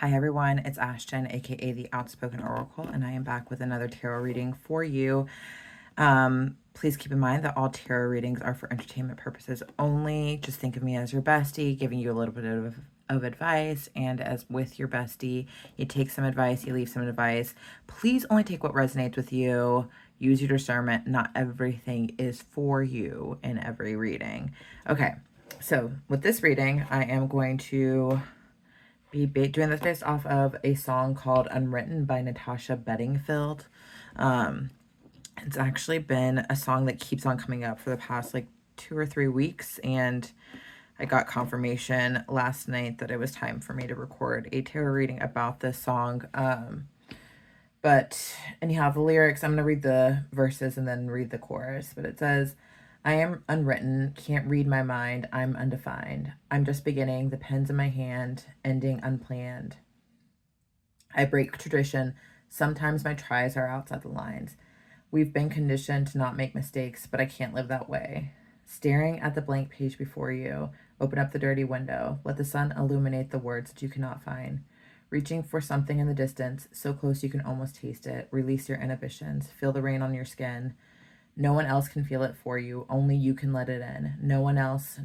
Hi everyone, it's Ashton, aka the Outspoken Oracle, and I am back with another tarot reading for you. Please keep in mind that all tarot readings are for entertainment purposes only. Just think of me as your bestie, giving you a little bit of advice, and as with your bestie, you take some advice, you leave some advice. Please only take what resonates with you. Use your discernment. Not everything is for you in every reading. Okay, so with this reading, I am going to be doing this based off of a song called Unwritten by Natasha Bedingfield. It's actually been a song that keeps on coming up for the past like 2 or 3 weeks, and I got confirmation last night that it was time for me to record a tarot reading about this song. But anyhow, the lyrics, I'm going to read the verses and then read the chorus, but it says, I am unwritten, can't read my mind, I'm undefined. I'm just beginning, the pen's in my hand, ending unplanned. I break tradition, sometimes my tries are outside the lines. We've been conditioned to not make mistakes, but I can't live that way. Staring at the blank page before you, open up the dirty window, let the sun illuminate the words that you cannot find. Reaching for something in the distance, so close you can almost taste it. Release your inhibitions, feel the rain on your skin. No one else can feel it for you, only you can let it in. No one else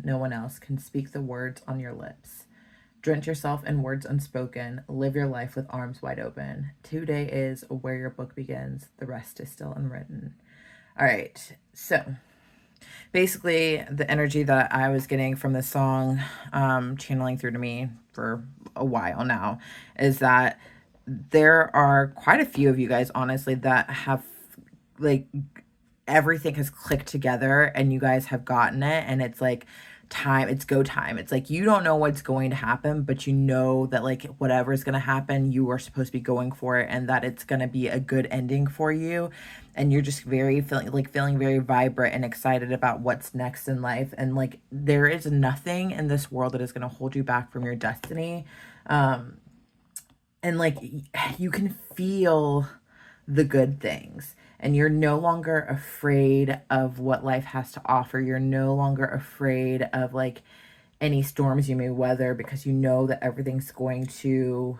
can speak the words on your lips. Drench yourself in words unspoken, live your life with arms wide open. Today is where your book begins, the rest is still unwritten. All right, so basically the energy that I was getting from this song, channeling through to me for a while now, is that there are quite a few of you guys, honestly, that have like everything has clicked together and you guys have gotten it, and it's like time, it's go time. It's like you don't know what's going to happen, but you know that like whatever's going to happen, you are supposed to be going for it, and that it's going to be a good ending for you, and you're just feeling very vibrant and excited about what's next in life. And like there is nothing in this world that is going to hold you back from your destiny. And like you can feel the good things, and you're no longer afraid of what life has to offer. You're no longer afraid of like any storms you may weather, because you know that everything's going to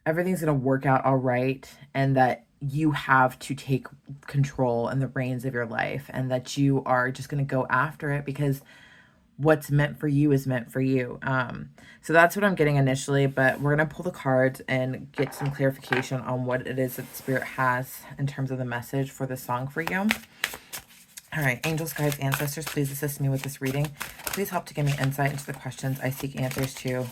work out all right, and that you have to take control and the reins of your life, and that you are just going to go after it, because what's meant for you is meant for you. So that's what I'm getting initially, but we're going to pull the cards and get some clarification on what it is that Spirit has in terms of the message for this song for you. All right, angels, guides, ancestors, please assist me with this reading. Please help to give me insight into the questions I seek answers to.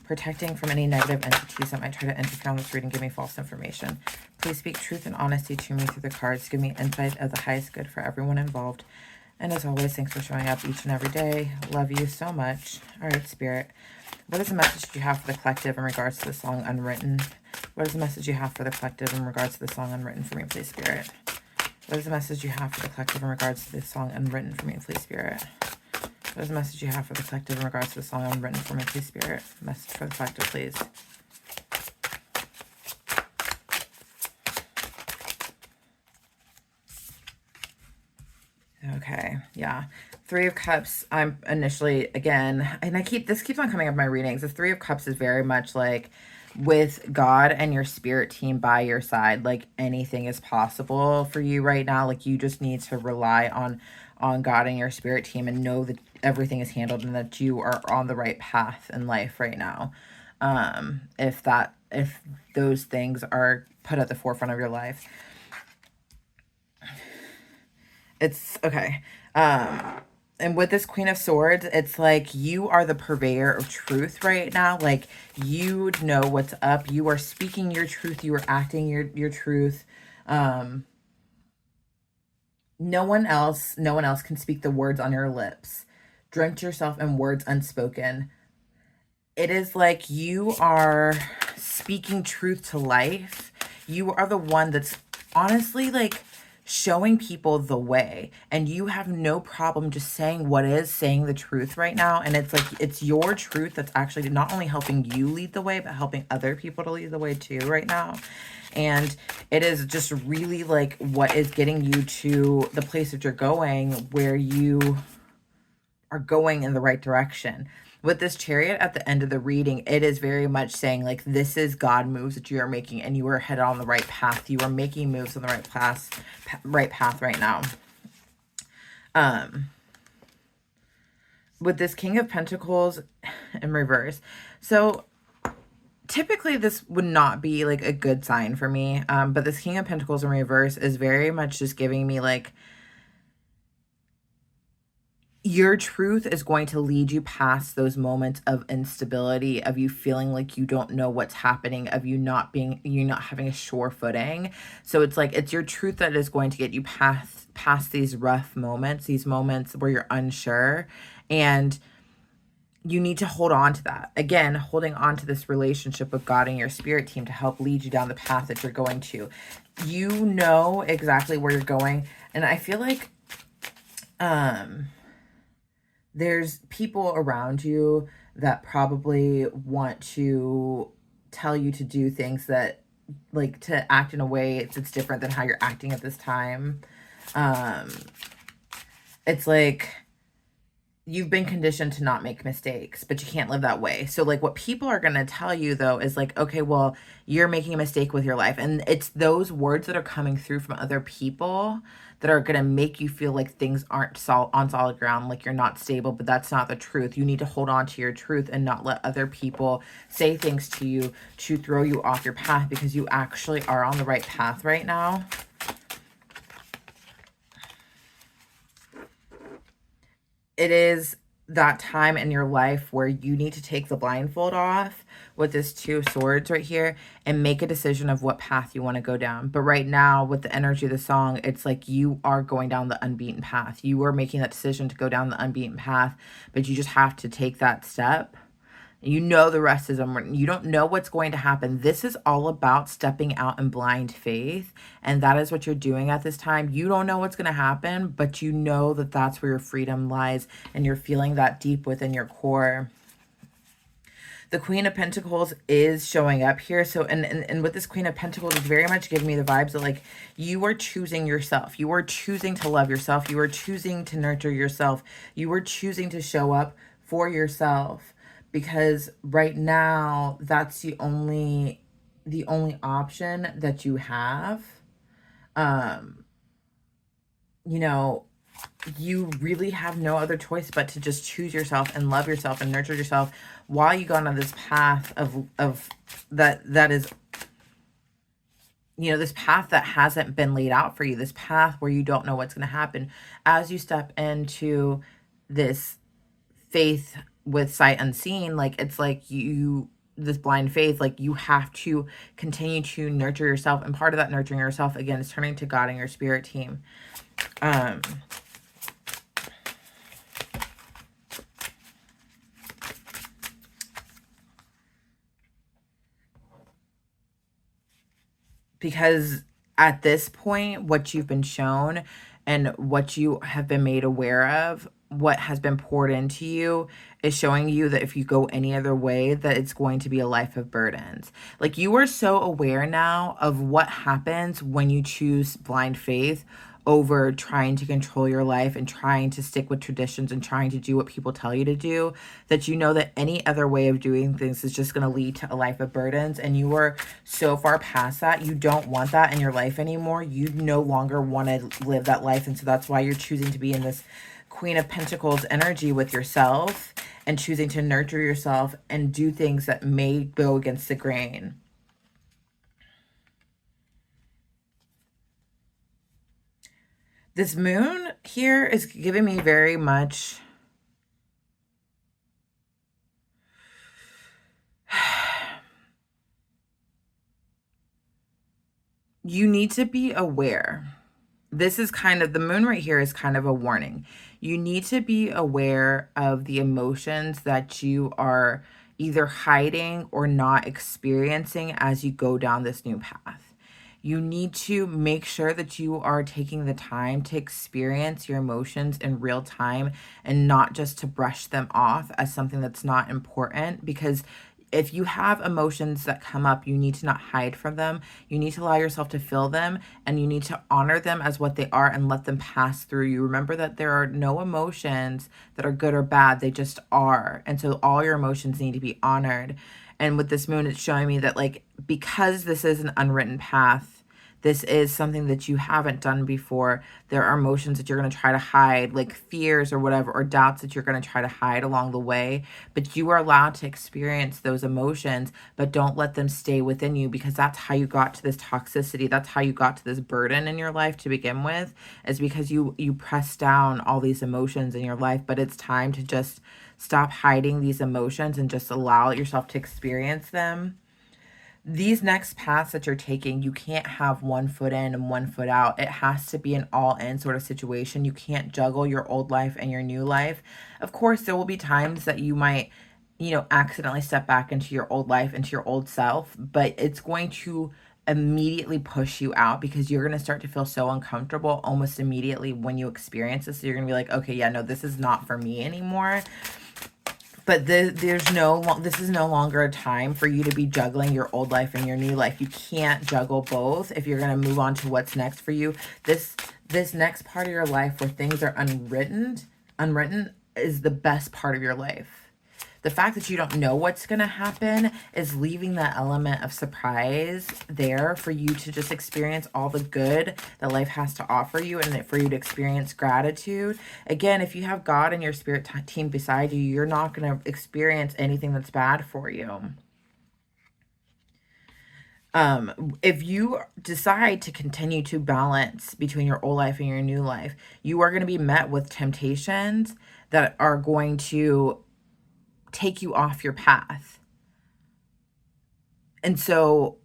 Protecting from any negative entities that might try to interfere on this reading, give me false information. Please speak truth and honesty to me through the cards. Give me insight of the highest good for everyone involved. And as always, thanks for showing up each and every day. Love you so much. All right, Spirit. What is the message you have for the collective in regards to the song Unwritten? What is the message you have for the collective in regards to the song Unwritten for me, please, Spirit? What is the message you have for the collective in regards to the song Unwritten for me, please, Spirit? What is the message you have for the collective in regards to the song Unwritten for me, please, Spirit? Message for the collective, please. Okay, yeah. Three of Cups, I'm initially, again, and this keeps on coming up in my readings. The Three of Cups is very much like with God and your spirit team by your side, like anything is possible for you right now. Like you just need to rely on God and your spirit team and know that everything is handled and that you are on the right path in life right now. If those things are put at the forefront of your life. It's okay. And with this Queen of Swords, it's like you are the purveyor of truth right now. Like you know what's up. You are speaking your truth. You are acting your truth. No one else can speak the words on your lips. Drench yourself in words unspoken. It is like you are speaking truth to life. You are the one that's honestly like showing people the way, and you have no problem just saying saying the truth right now. And it's like it's your truth that's actually not only helping you lead the way, but helping other people to lead the way too right now. And it is just really like what is getting you to the place that you're going, where you are going in the right direction. With this chariot at the end of the reading, it is very much saying like this is God moves that you are making, and you are headed on the right path. You are making moves on the right path right now. With this King of Pentacles in reverse. So typically this would not be like a good sign for me. But this King of Pentacles in reverse is very much just giving me like, your truth is going to lead you past those moments of instability, of you feeling like you don't know what's happening, of you not having a sure footing. So it's like, it's your truth that is going to get you past these rough moments, these moments where you're unsure. And you need to hold on to that. Again, holding on to this relationship with God and your spirit team to help lead you down the path that you're going to. You know exactly where you're going. And I feel like, there's people around you that probably want to tell you to do things that, like, to act in a way that's different than how you're acting at this time. It's like you've been conditioned to not make mistakes, but you can't live that way. So like what people are going to tell you though is like, okay, well, you're making a mistake with your life. And it's those words that are coming through from other people that are going to make you feel like things aren't on solid ground, like you're not stable, but that's not the truth. You need to hold on to your truth and not let other people say things to you to throw you off your path, because you actually are on the right path right now. It is that time in your life where you need to take the blindfold off with this Two of Swords right here and make a decision of what path you want to go down. But right now, with the energy of the song, it's like you are going down the unbeaten path. You are making that decision to go down the unbeaten path, but you just have to take that step. You know the rest is unwritten. You don't know what's going to happen. This is all about stepping out in blind faith, and that is what you're doing at this time. You don't know what's going to happen, but you know that that's where your freedom lies, and you're feeling that deep within your core. The Queen of Pentacles is showing up here. So, and with this Queen of Pentacles, it's very much giving me the vibes that like you are choosing yourself. You are choosing to love yourself. You are choosing to nurture yourself. You are choosing to show up for yourself. Because right now, that's the only option that you have. You know, you really have no other choice but to just choose yourself and love yourself and nurture yourself while you go on this path of that is, you know, this path that hasn't been laid out for you, this path where you don't know what's going to happen. As you step into this faith with sight unseen, like it's like this blind faith, like you have to continue to nurture yourself, and part of that nurturing yourself again is turning to God and your spirit team. Because at this point, what you've been shown and what you have been made aware of, what has been poured into you, is showing you that if you go any other way, that it's going to be a life of burdens. Like you are so aware now of what happens when you choose blind faith over trying to control your life and trying to stick with traditions and trying to do what people tell you to do, that you know that any other way of doing things is just going to lead to a life of burdens. And you are so far past that. You don't want that in your life anymore. You no longer want to live that life. And so that's why you're choosing to be in this Queen of Pentacles energy with yourself and choosing to nurture yourself and do things that may go against the grain. This moon here is giving me very much you need to be aware. This is kind of, the moon right here is kind of a warning. You need to be aware of the emotions that you are either hiding or not experiencing as you go down this new path. You need to make sure that you are taking the time to experience your emotions in real time and not just to brush them off as something that's not important, because if you have emotions that come up, you need to not hide from them. You need to allow yourself to feel them, and you need to honor them as what they are and let them pass through you. Remember that there are no emotions that are good or bad. They just are. And so all your emotions need to be honored. And with this moon, it's showing me that, like, because this is an unwritten path, this is something that you haven't done before. There are emotions that you're going to try to hide, like fears or whatever, or doubts that you're going to try to hide along the way. But you are allowed to experience those emotions, but don't let them stay within you, because that's how you got to this toxicity. That's how you got to this burden in your life to begin with, is because you press down all these emotions in your life. But it's time to just stop hiding these emotions and just allow yourself to experience them. These next paths that you're taking, you can't have one foot in and one foot out. It has to be an all in sort of situation. You can't juggle your old life and your new life. Of course, there will be times that you might, accidentally step back into your old life, into your old self, but it's going to immediately push you out, because you're going to start to feel so uncomfortable almost immediately when you experience this. So you're going to be like, okay, yeah, no, this is not for me anymore. But this is no longer a time for you to be juggling your old life and your new life. You can't juggle both if you're going to move on to what's next for you. This next part of your life where things are unwritten is the best part of your life. The fact that you don't know what's going to happen is leaving that element of surprise there for you to just experience all the good that life has to offer you, and for you to experience gratitude. Again, if you have God and your spirit team beside you, you're not going to experience anything that's bad for you. If you decide to continue to balance between your old life and your new life, you are going to be met with temptations that are going to take you off your path. And so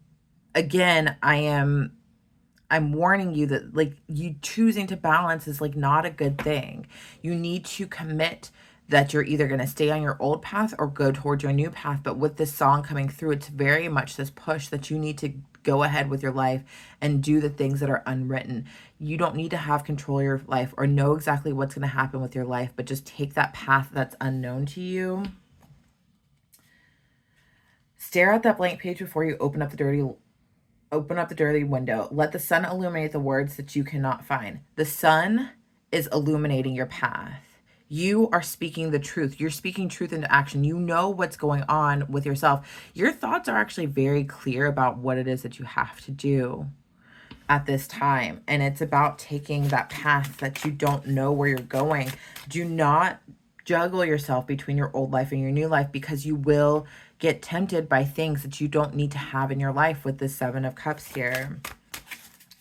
again, I'm warning you that, like, you choosing to balance is, like, not a good thing. You need to commit that you're either going to stay on your old path or go towards your new path. But with this song coming through, it's very much this push that you need to go ahead with your life and do the things that are unwritten. You don't need to have control of your life or know exactly what's going to happen with your life, but just take that path that's unknown to you. Stare at that blank page before you open up the dirty window. Let the sun illuminate the words that you cannot find. The sun is illuminating your path. You are speaking the truth. You're speaking truth into action. You know what's going on with yourself. Your thoughts are actually very clear about what it is that you have to do at this time. And it's about taking that path that you don't know where you're going. Do not juggle yourself between your old life and your new life, because you will get tempted by things that you don't need to have in your life with the Seven of Cups here.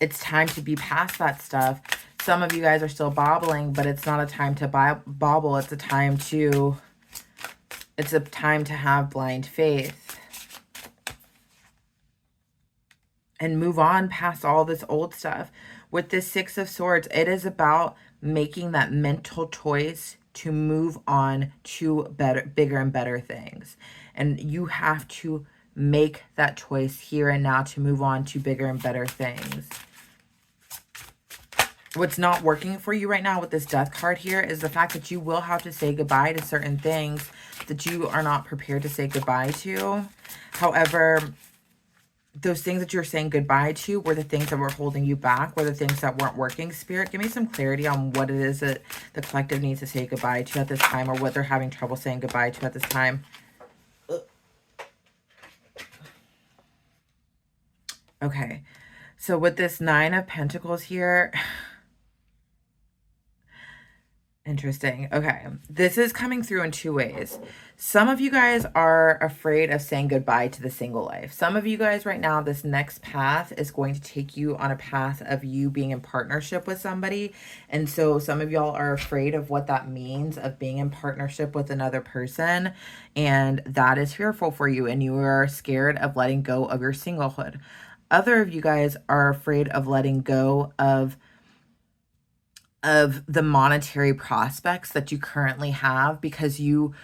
It's time to be past that stuff. Some of you guys are still bobbling, but it's not a time to bobble. It's a time to have blind faith and move on past all this old stuff. With this Six of Swords, it is about making that mental choice to move on to bigger and better things. And you have to make that choice here and now to move on to bigger and better things. What's not working for you right now with this Death card here is the fact that you will have to say goodbye to certain things that you are not prepared to say goodbye to. However, those things that you're saying goodbye to were the things that were holding you back, were the things that weren't working. Spirit, give me some clarity on what it is that the collective needs to say goodbye to at this time, or what they're having trouble saying goodbye to at this time. Okay, so with this Nine of Pentacles here, interesting. Okay, this is coming through in two ways. Some of you guys are afraid of saying goodbye to the single life. Some of you guys right now, this next path is going to take you on a path of you being in partnership with somebody. And so some of y'all are afraid of what that means, of being in partnership with another person. And that is fearful for you. And you are scared of letting go of your singlehood. Other of you guys are afraid of letting go of the monetary prospects that you currently have, because you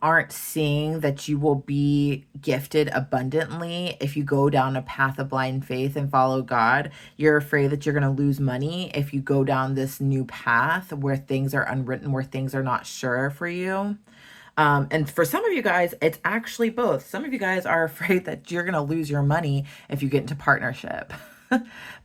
aren't seeing that you will be gifted abundantly if you go down a path of blind faith and follow God. You're afraid that you're going to lose money if you go down this new path where things are unwritten, where things are not sure for you. And for some of you guys, it's actually both. Some of you guys are afraid that you're going to lose your money if you get into partnership.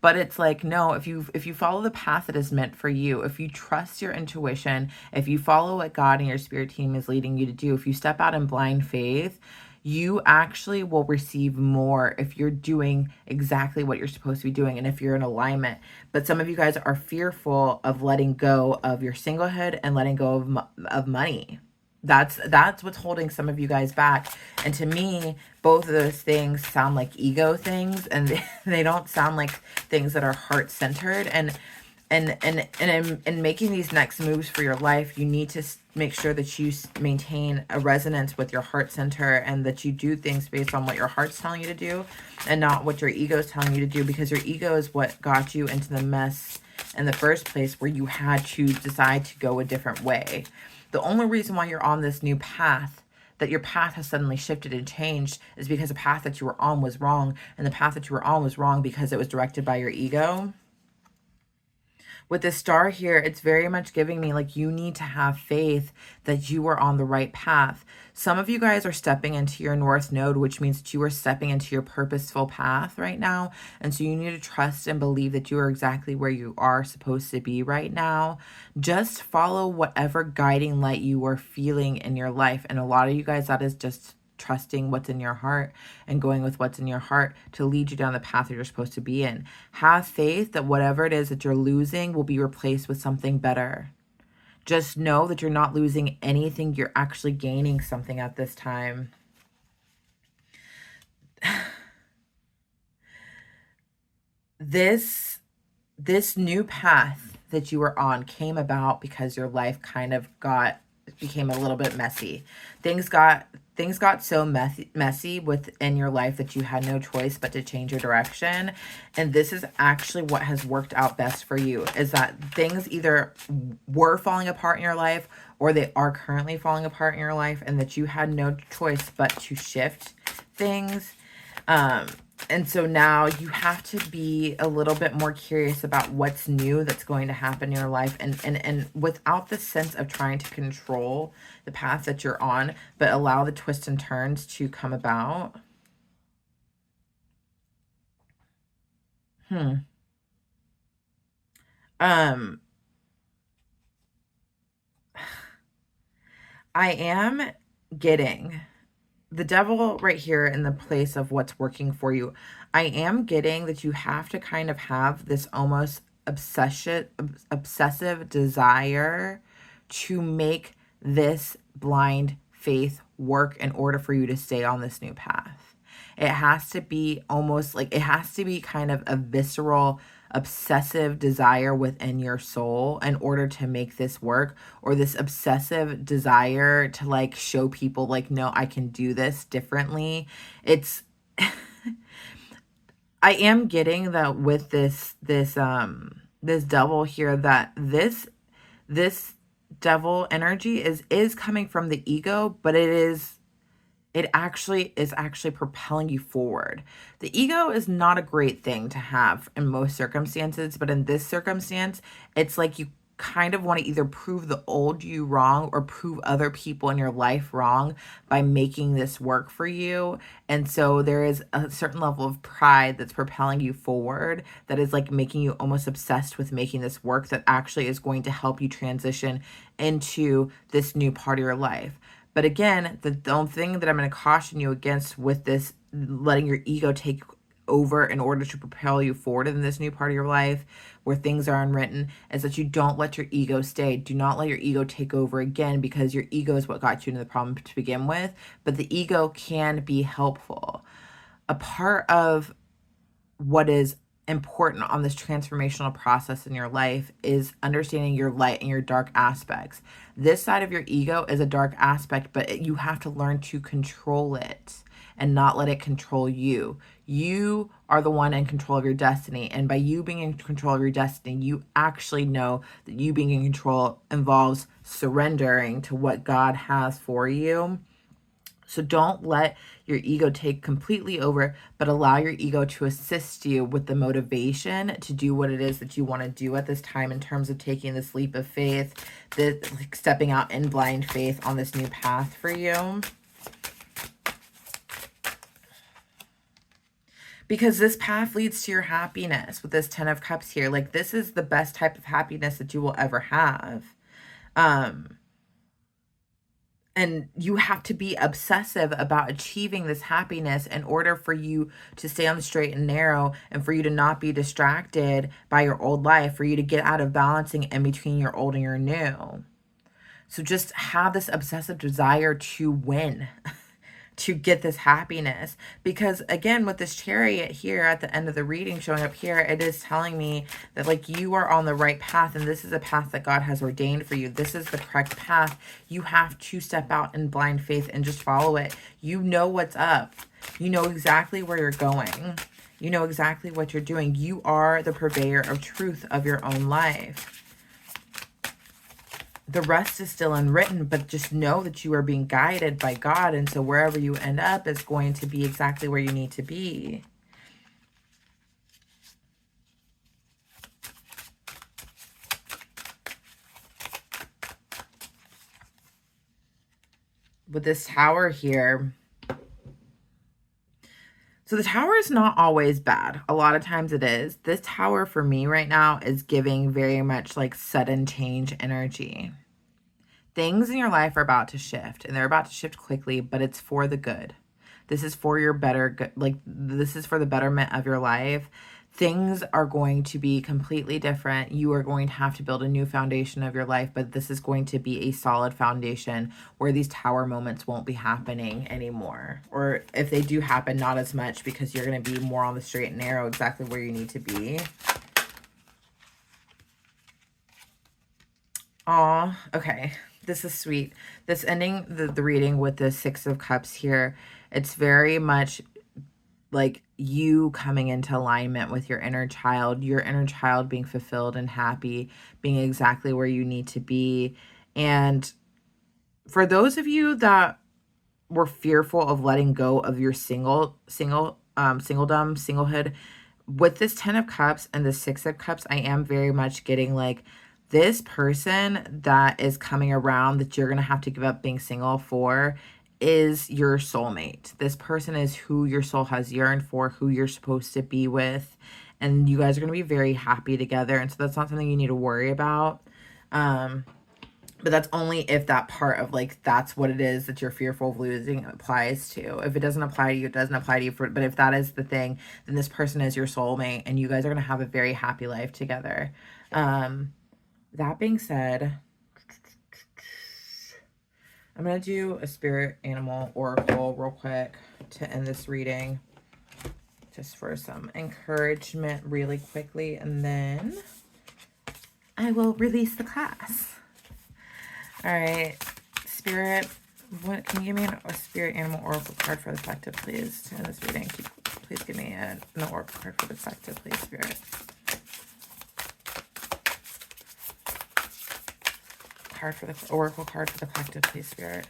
But it's like, no, if you follow the path that is meant for you, if you trust your intuition, if you follow what God and your spirit team is leading you to do, if you step out in blind faith, you actually will receive more if you're doing exactly what you're supposed to be doing and if you're in alignment. But some of you guys are fearful of letting go of your singlehood and letting go of money. That's what's holding some of you guys back. And to me, both of those things sound like ego things, and they don't sound like things that are heart centered. And in making these next moves for your life, you need to make sure that you maintain a resonance with your heart center, and that you do things based on what your heart's telling you to do and not what your ego is telling you to do, because your ego is what got you into the mess in the first place, where you had to decide to go a different way. The only reason why you're on this new path, that your path has suddenly shifted and changed, is because the path that you were on was wrong. And the path that you were on was wrong because it was directed by your ego. With this star here, it's very much giving me like you need to have faith that you are on the right path. Some of you guys are stepping into your north node, which means that you are stepping into your purposeful path right now. And so you need to trust and believe that you are exactly where you are supposed to be right now. Just follow whatever guiding light you are feeling in your life. And a lot of you guys, that is just trusting what's in your heart and going with what's in your heart to lead you down the path that you're supposed to be in. Have faith that whatever it is that you're losing will be replaced with something better. Just know that you're not losing anything. You're actually gaining something at this time. This new path that you were on came about because your life kind of became a little bit messy. Things got so messy within your life that you had no choice but to change your direction. And this is actually what has worked out best for you, is that things either were falling apart in your life or they are currently falling apart in your life, and that you had no choice but to shift things. And so now you have to be a little bit more curious about what's new that's going to happen in your life, and without the sense of trying to control the path that you're on, but allow the twists and turns to come about. Um, I am getting the devil right here in the place of what's working for you. I am getting that you have to kind of have this almost obsessive desire to make this blind faith work in order for you to stay on this new path. It has to be almost like, it has to be kind of a visceral, obsessive desire within your soul in order to make this work, or this obsessive desire to like show people like, no, I can do this differently. It's I am getting that with this devil here, that this devil energy is coming from the ego, but it actually is propelling you forward. The ego is not a great thing to have in most circumstances, but in this circumstance, it's like you kind of want to either prove the old you wrong or prove other people in your life wrong by making this work for you. And so there is a certain level of pride that's propelling you forward, that is like making you almost obsessed with making this work, that actually is going to help you transition into this new part of your life. But again, the only thing that I'm going to caution you against with this, letting your ego take over in order to propel you forward in this new part of your life where things are unwritten, is that you don't let your ego stay. Do not let your ego take over again, because your ego is what got you into the problem to begin with. But the ego can be helpful. A part of what is important on this transformational process in your life is understanding your light and your dark aspects. This side of your ego is a dark aspect, but you have to learn to control it and not let it control you. You are the one in control of your destiny. And by you being in control of your destiny, you actually know that you being in control involves surrendering to what God has for you. So don't let your ego take completely over, but allow your ego to assist you with the motivation to do what it is that you want to do at this time in terms of taking this leap of faith, like stepping out in blind faith on this new path for you. Because this path leads to your happiness with this 10 of Cups here. Like, this is the best type of happiness that you will ever have. And you have to be obsessive about achieving this happiness in order for you to stay on the straight and narrow, and for you to not be distracted by your old life, for you to get out of balancing in between your old and your new. So just have this obsessive desire to win, to get this happiness. Because again, with this Chariot here at the end of the reading showing up here, it is telling me that like you are on the right path, and this is a path that God has ordained for you. This is the correct path. You have to step out in blind faith and just follow it. You know what's up. You know exactly where you're going. You know exactly what you're doing. You are the purveyor of truth of your own life. The rest is still unwritten, but just know that you are being guided by God. And so wherever you end up is going to be exactly where you need to be. With this Tower here, so the Tower is not always bad. A lot of times it is. This Tower for me right now is giving very much like sudden change energy. Things in your life are about to shift, and they're about to shift quickly, but it's for the good. This is for your better, like this is for the betterment of your life. Things are going to be completely different. You are going to have to build a new foundation of your life, but this is going to be a solid foundation where these Tower moments won't be happening anymore. Or if they do happen, not as much, because you're going to be more on the straight and narrow, exactly where you need to be. Aw, okay. This is sweet. This ending the reading with the Six of Cups here, it's very much like you coming into alignment with your inner child being fulfilled and happy, being exactly where you need to be. And for those of you that were fearful of letting go of your singledom, singlehood, with this 10 of Cups and the 6 of Cups, I am very much getting like this person that is coming around that you're going to have to give up being single for is your soulmate. This person is who your soul has yearned for, who you're supposed to be with, and you guys are going to be very happy together. And so that's not something you need to worry about. But that's only if that part of like, that's what it is that you're fearful of losing applies to. If it doesn't apply to you, it doesn't apply to you. But if that is the thing, then this person is your soulmate, and you guys are going to have a very happy life together. That being said, I'm going to do a spirit animal oracle real quick to end this reading, just for some encouragement really quickly, and then I will release the class. All right, Spirit, what can you give me a spirit animal oracle card for the collective, please, to end this reading? Please give me an oracle card for the collective, please, Spirit. Oracle card for the collective, please, Spirit.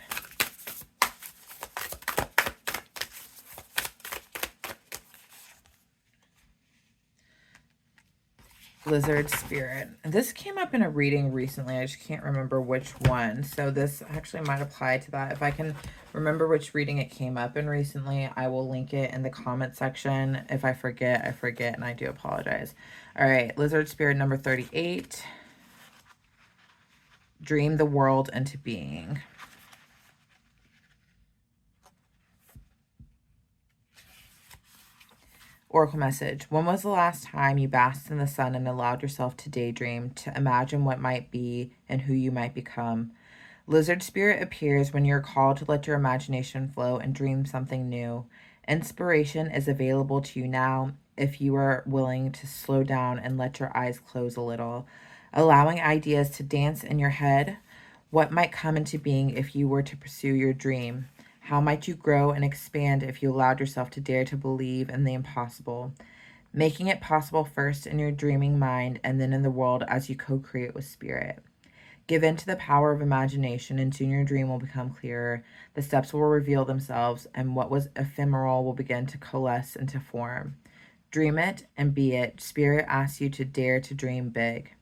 Lizard Spirit. This came up in a reading recently. I just can't remember which one. So this actually might apply to that. If I can remember which reading it came up in recently, I will link it in the comment section. If I forget, I forget, and I do apologize. All right, Lizard Spirit number 38. Dream the world into being. Oracle message. When was the last time you basked in the sun and allowed yourself to daydream, to imagine what might be and who you might become? Lizard Spirit appears when you're called to let your imagination flow and dream something new. Inspiration is available to you now if you are willing to slow down and let your eyes close a little, allowing ideas to dance in your head. What might come into being if you were to pursue your dream? How might you grow and expand if you allowed yourself to dare to believe in the impossible? Making it possible first in your dreaming mind and then in the world as you co-create with spirit. Give in to the power of imagination, and soon your dream will become clearer. The steps will reveal themselves, and what was ephemeral will begin to coalesce into form. Dream it and be it. Spirit asks you to dare to dream big.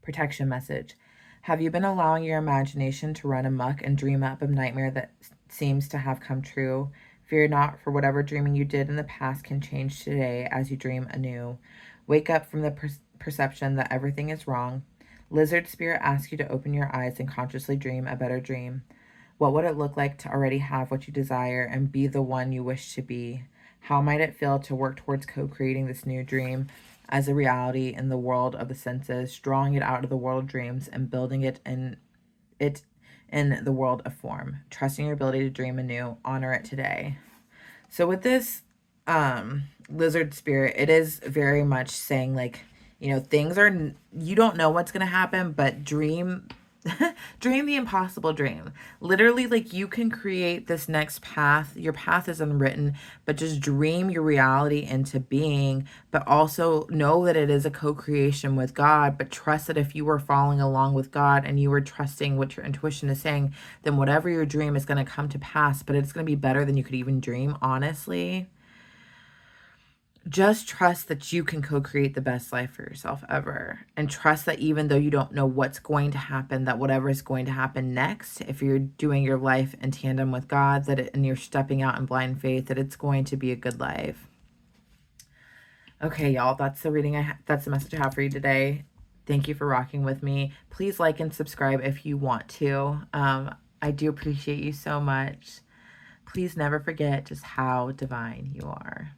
Protection message. Have you been allowing your imagination to run amok and dream up a nightmare that seems to have come true? Fear not, for whatever dreaming you did in the past can change today as you dream anew. Wake up from the perception that everything is wrong. Lizard Spirit asks you to open your eyes and consciously dream a better dream. What would it look like to already have what you desire and be the one you wish to be? How might it feel to work towards co-creating this new dream as a reality in the world of the senses, drawing it out of the world of dreams and building it in the world of form? Trusting your ability to dream anew, honor it today. So with this lizard spirit, it is very much saying, like, you know, things are, you don't know what's going to happen, but dream dream the impossible dream. Literally, like, you can create this next path. Your path is unwritten, but just dream your reality into being, but also know that it is a co-creation with God, but trust that if you were following along with God and you were trusting what your intuition is saying, then whatever your dream is going to come to pass, but it's going to be better than you could even dream, honestly. Just trust that you can co-create the best life for yourself ever, and trust that even though you don't know what's going to happen, that whatever is going to happen next, if you're doing your life in tandem with God, and you're stepping out in blind faith, that it's going to be a good life. Okay, y'all, that's the reading that's the message I have for you today. Thank you for rocking with me. Please like and subscribe if you want to. I do appreciate you so much. Please never forget just how divine you are.